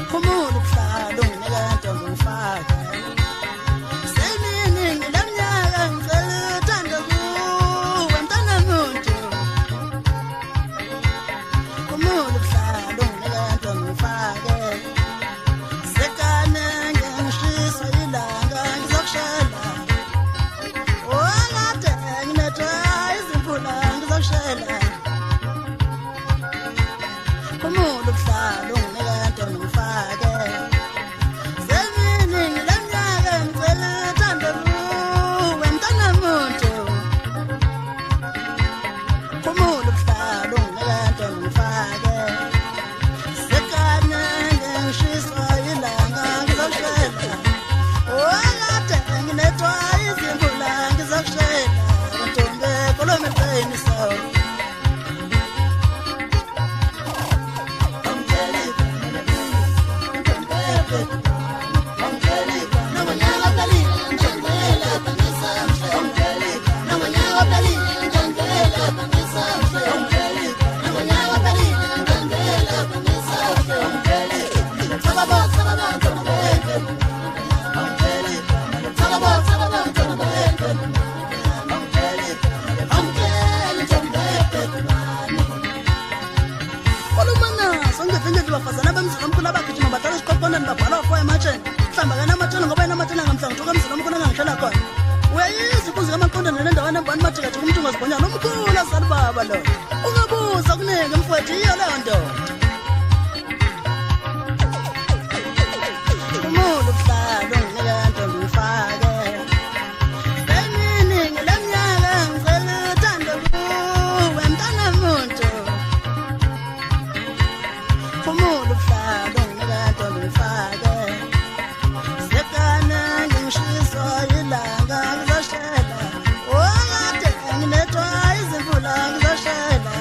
khumula ukuhlala unginekade ngifaka semini ngilaminyaka ngicela uthando kuwe mntana muntu khumula ukuhlala unginekade ngifake sekane ngishiswa ilanga ngizokushela olade nginethwa izimvula ngizokushela khumula ukuhlala unginekade ngifake semini ngilaminyaka ngicela uthando kuwe mntana muntu khumula ukuhlala unginekade ngifake sekane ngishiswa ilanga ngizokushela olade nginethwa izimvula ngizokushela ntombe kolomehlweni sawo bafazana bemzila omkhulu abagijima badlala isiqoqoneni babhala ofoya ematsheni mhlamba kena amatsheni ngoba yena amatsheni angamhlanga uthuka emzila omkhulu angangihlala khona uyayiza ikunzi kamaqondeni nendawana embani mathikathi kumntu ungazibhonyana omkhulu azali baba lo ungabuza kunike mfowethu iyo leyo nto khumula ukuhlala unginekade ngifake semini ngilaminyaka ngicela uthando kuwe mntana muntu khumula ukuhlala unginekade ngifake sekane ngishiswa ilanga ngizoshela olade nginethwa izimvula ngizoshela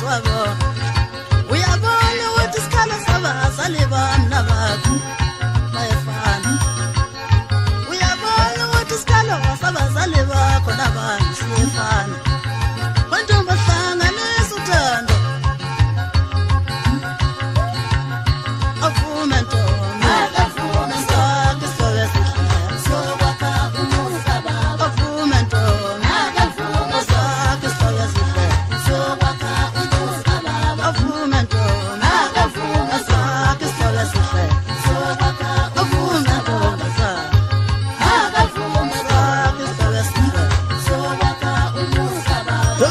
wabo uyabona ukuthi isikhala sabazali bami nabakho bayafana uyabona ukuthi isikhala sabazali bakho nabami siyefana kwantombi bahlanganisa uthando avume ntombi akavume sakhe sobe sihle sokwakha umusa baba avume ntombi akavume sakhe sobe sihle sokwakha umusa baba avume ntombi akavume sakhe sobe sihle sokwakha avume ntombi akavume sakhe sobe sihle sokwakha umusa baba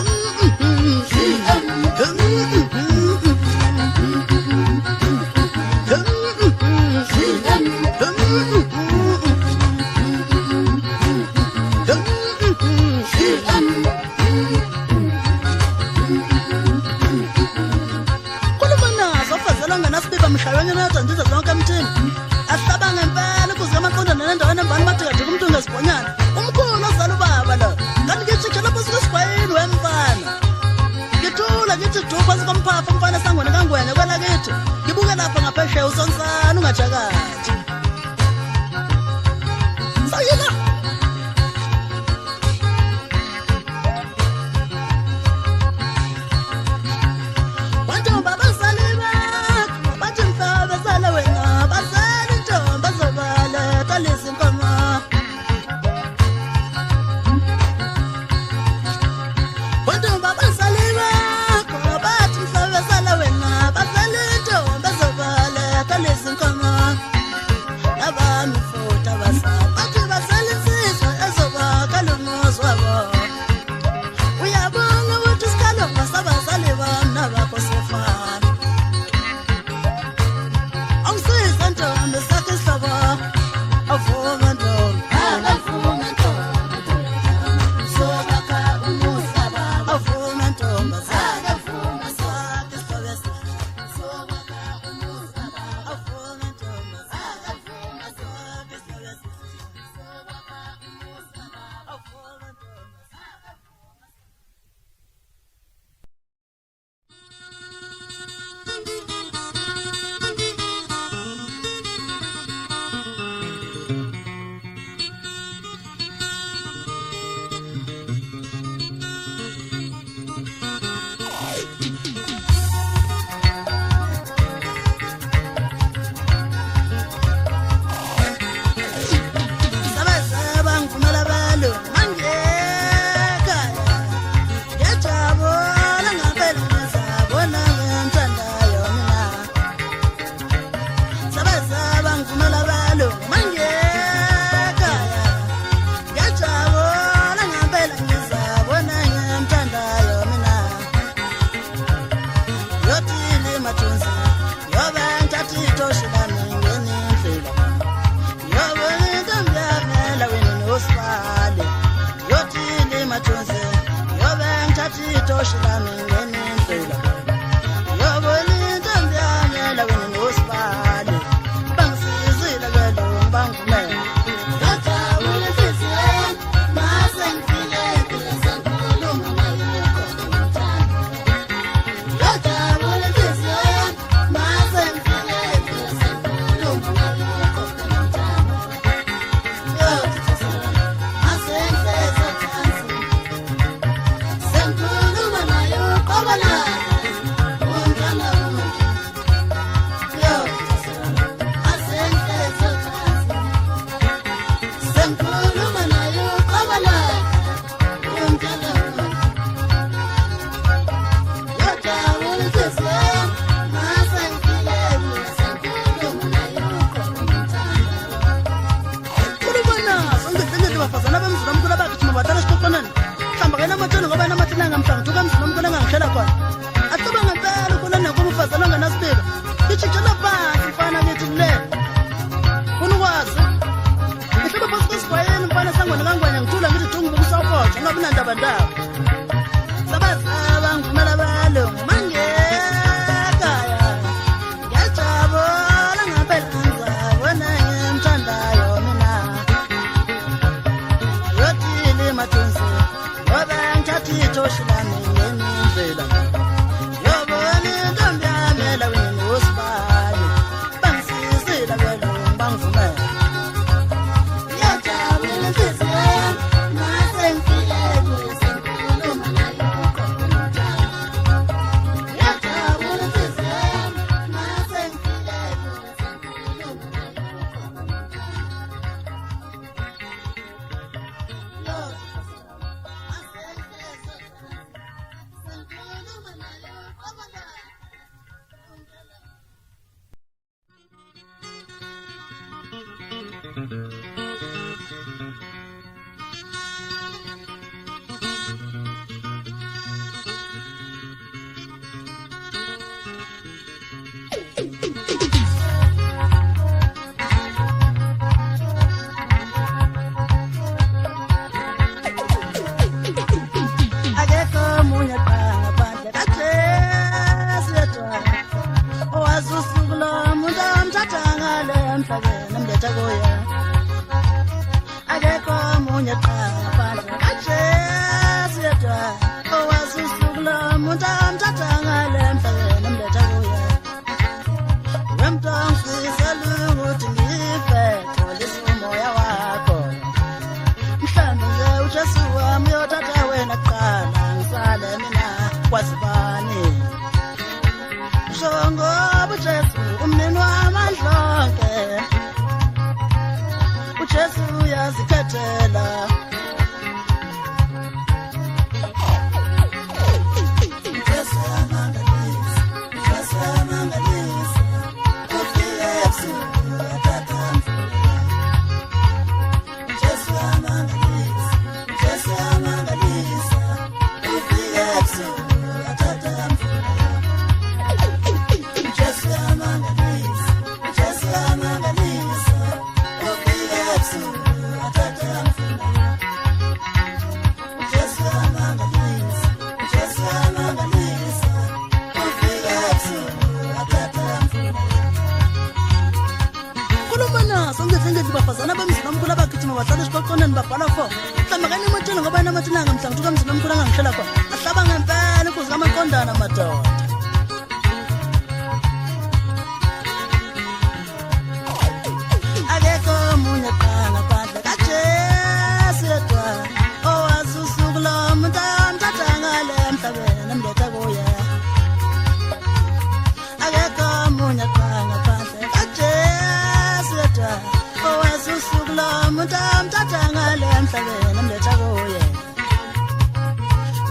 mshayweni nadandiza zonke emthini ahlaba ngempela ukuze amaqondana nendawana embani mathikathi kumuntu ngesibhonyana umkhulu ozala ubaba lo kanti ngithi khe lapho sikesibhayini wemfana ngithula ngithi du phasi komphafa umfana sangweni kangwenya kwelakithi ngibuke lapha ngaphesheya usonsana ungajakathi sayila Listen, come on.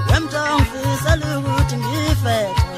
Wemtong fisa luguthi ngifethe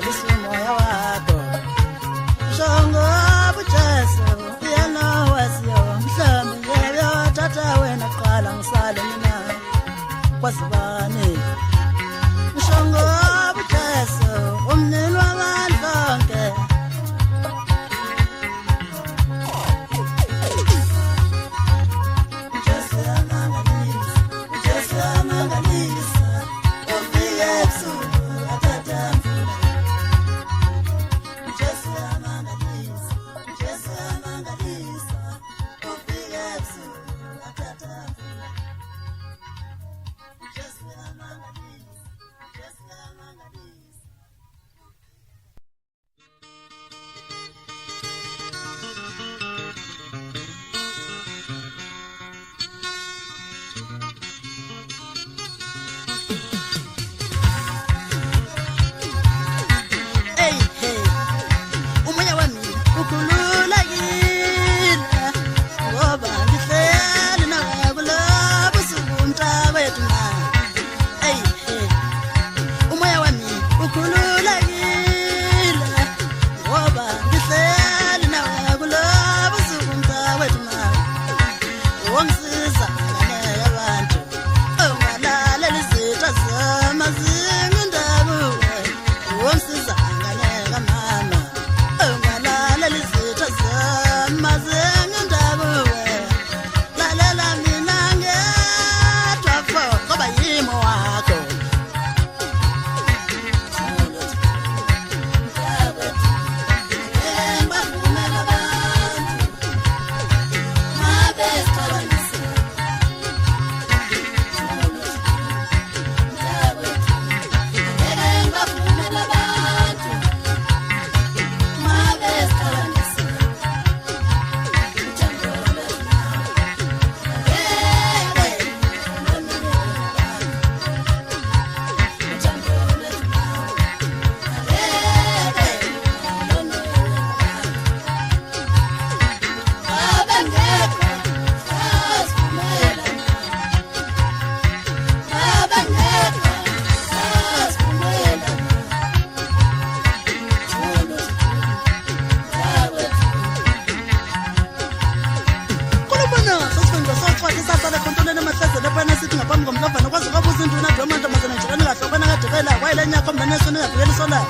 la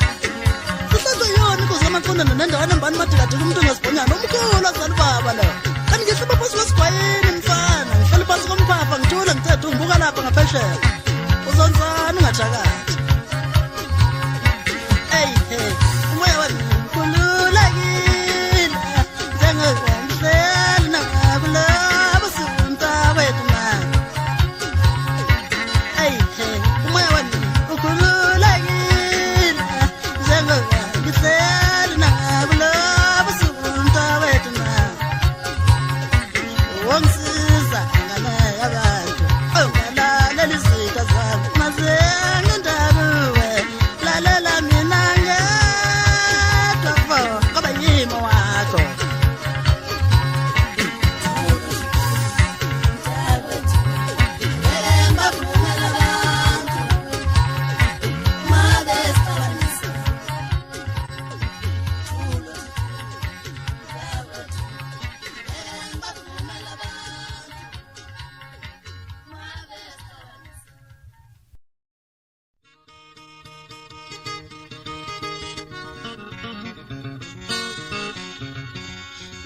kuhlanzwa yona ukuze amaqondana nendawana embani madikadika umuntu ongasibhonyana omkhulu azali baba lo kanti ngihlala phasi kwesigwayeni mfana ngihlala phasi komphapha ngithula ngithethe ungibuka lapha ngaphesheya uzonzana ungajakati hey umoya wami ukhululekile njengokumhleli nakulabo siwumta wethu mani umoya wami ukhululekile njengokumhleli nakulabo siwumta wethu mani wongisiza ngane yabantu ongalalela izitha zami mazenga ndabuwe lalela mina ngedwa ngoba yimo wakho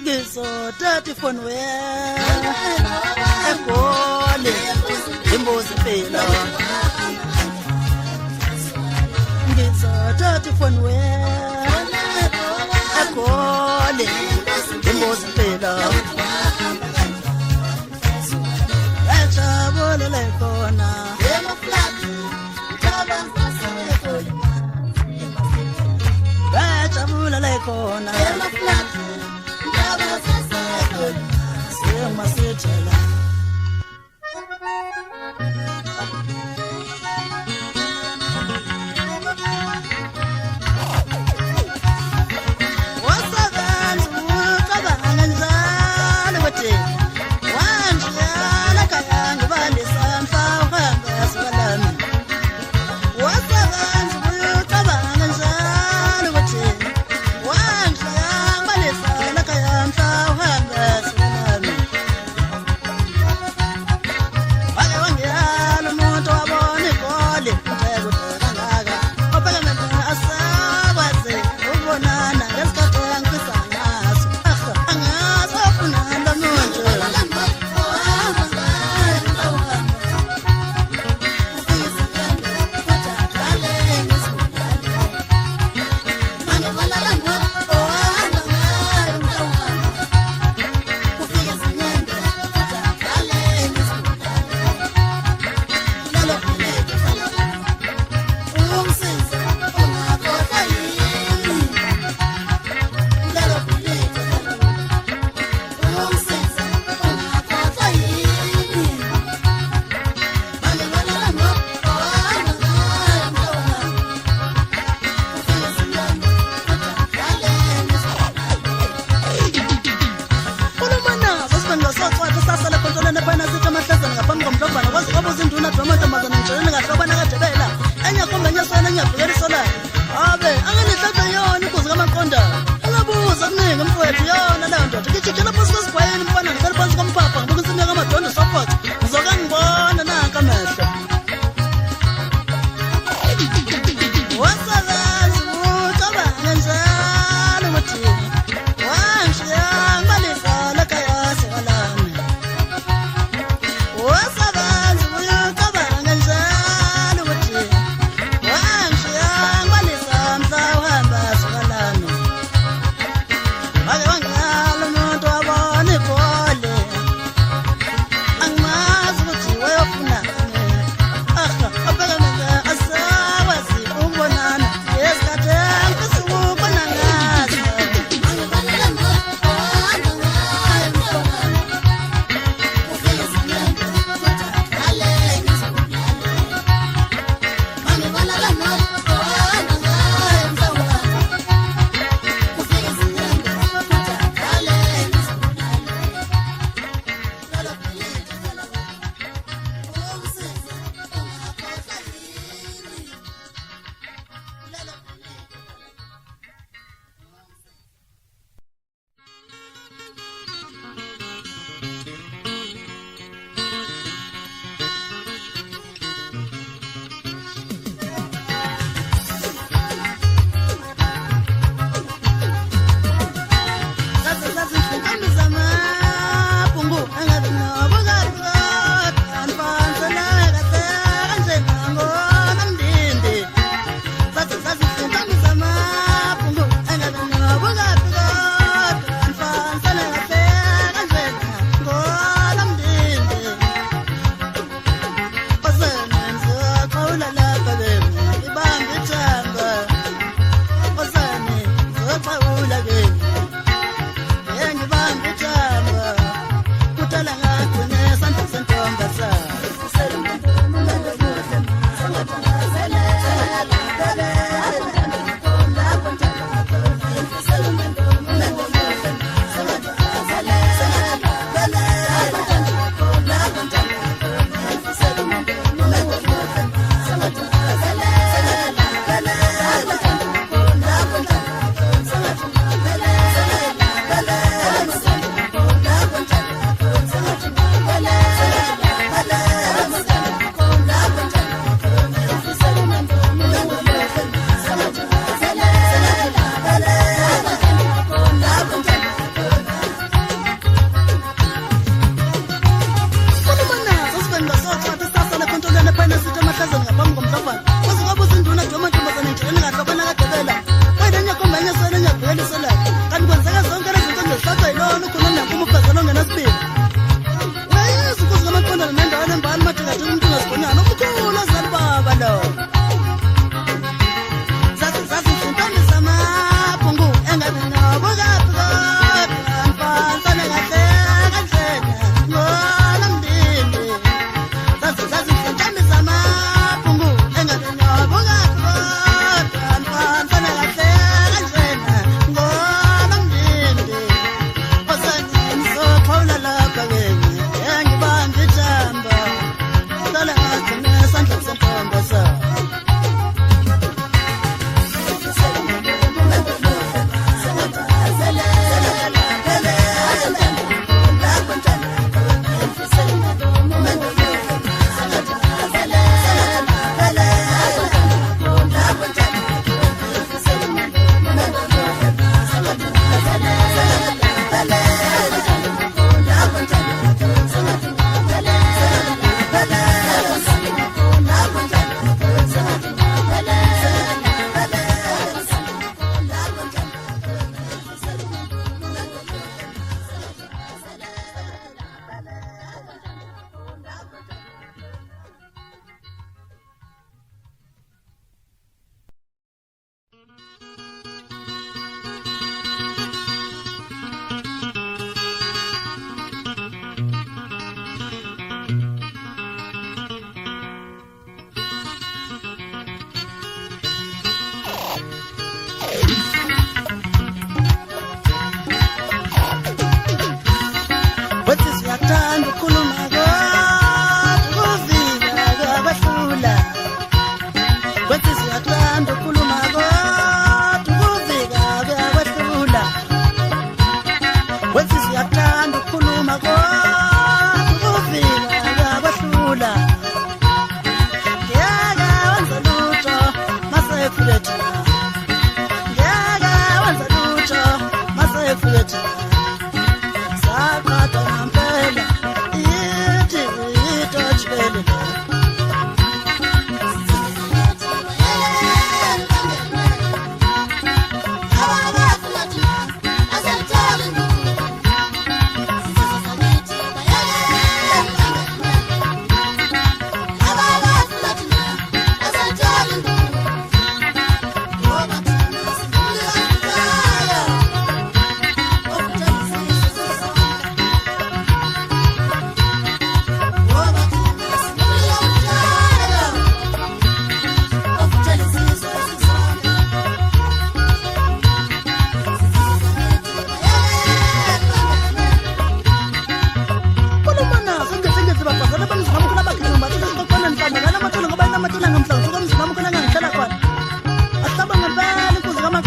ngizothatha ifoni wena egoli imbuzi impilo ngizothatha ifoni wena egoli imbuzi impilo ejabulele khona ejabulele khona masitela wasabantu cabanga njalo wathi wanjala kayanga balisanhla uhamba sibalami wasabantu cabanga njalo wathi wanjala balisanhla kayanga uhamba sibalami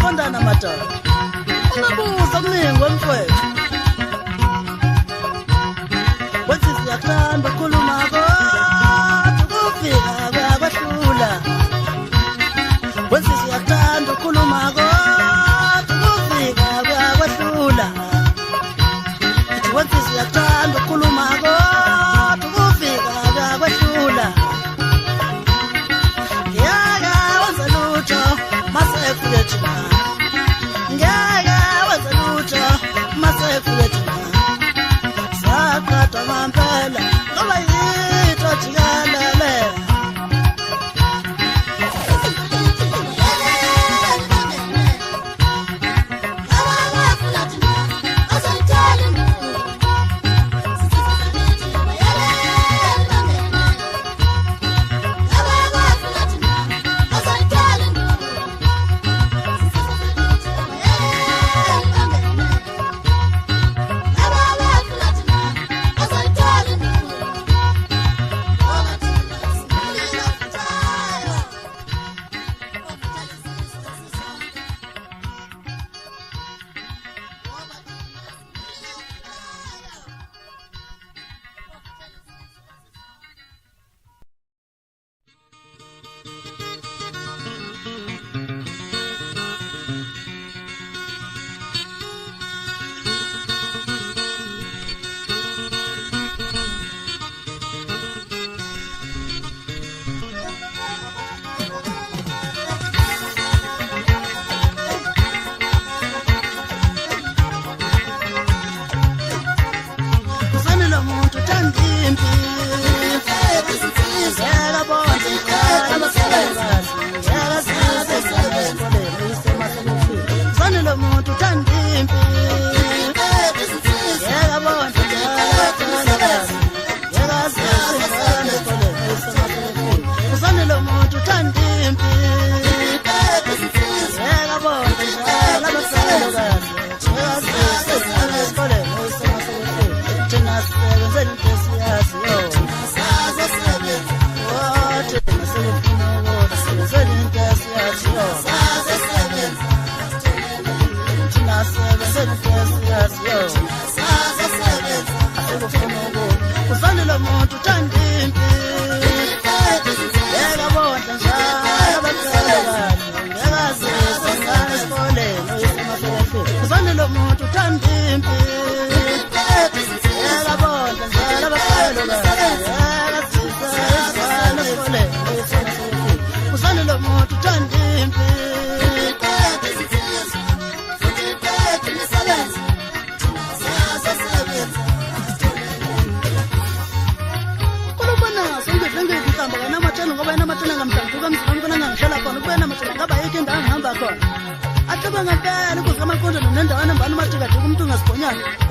qondana madoda ungabuza kuningi mfowethu wethi siyakuthanda ukukhuluma kodwa ukufika kwabahlula wethi siyakuthanda ukukhuluma kodwa ukufika kwabahlula wethi siyakuthanda ukukhuluma kodwa ukufika kwabahlula ngeke wenze lutho masefike thina ngeke wenze lutho masefike thina sakhatha ngempela ngoba yitho jikelele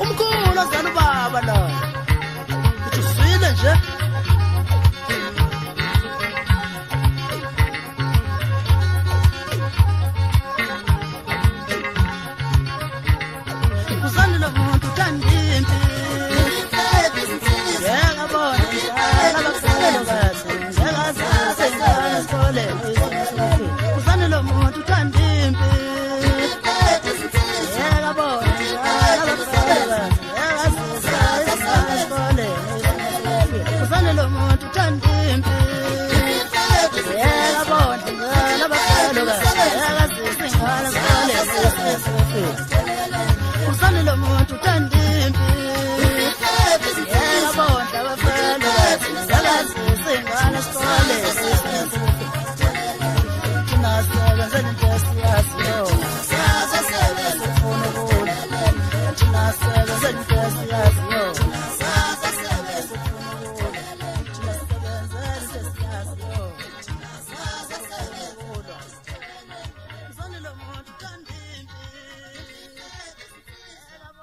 umkhulu azala ubaba la uthi usile nje uzani lo muntu uthanda impi yekabona njalo abasele kahle njengazase ngane sole uzani lo muntu uthanda impi lo muntu uthanda impi yekabona njalo abasele kahle njengazase ngane sole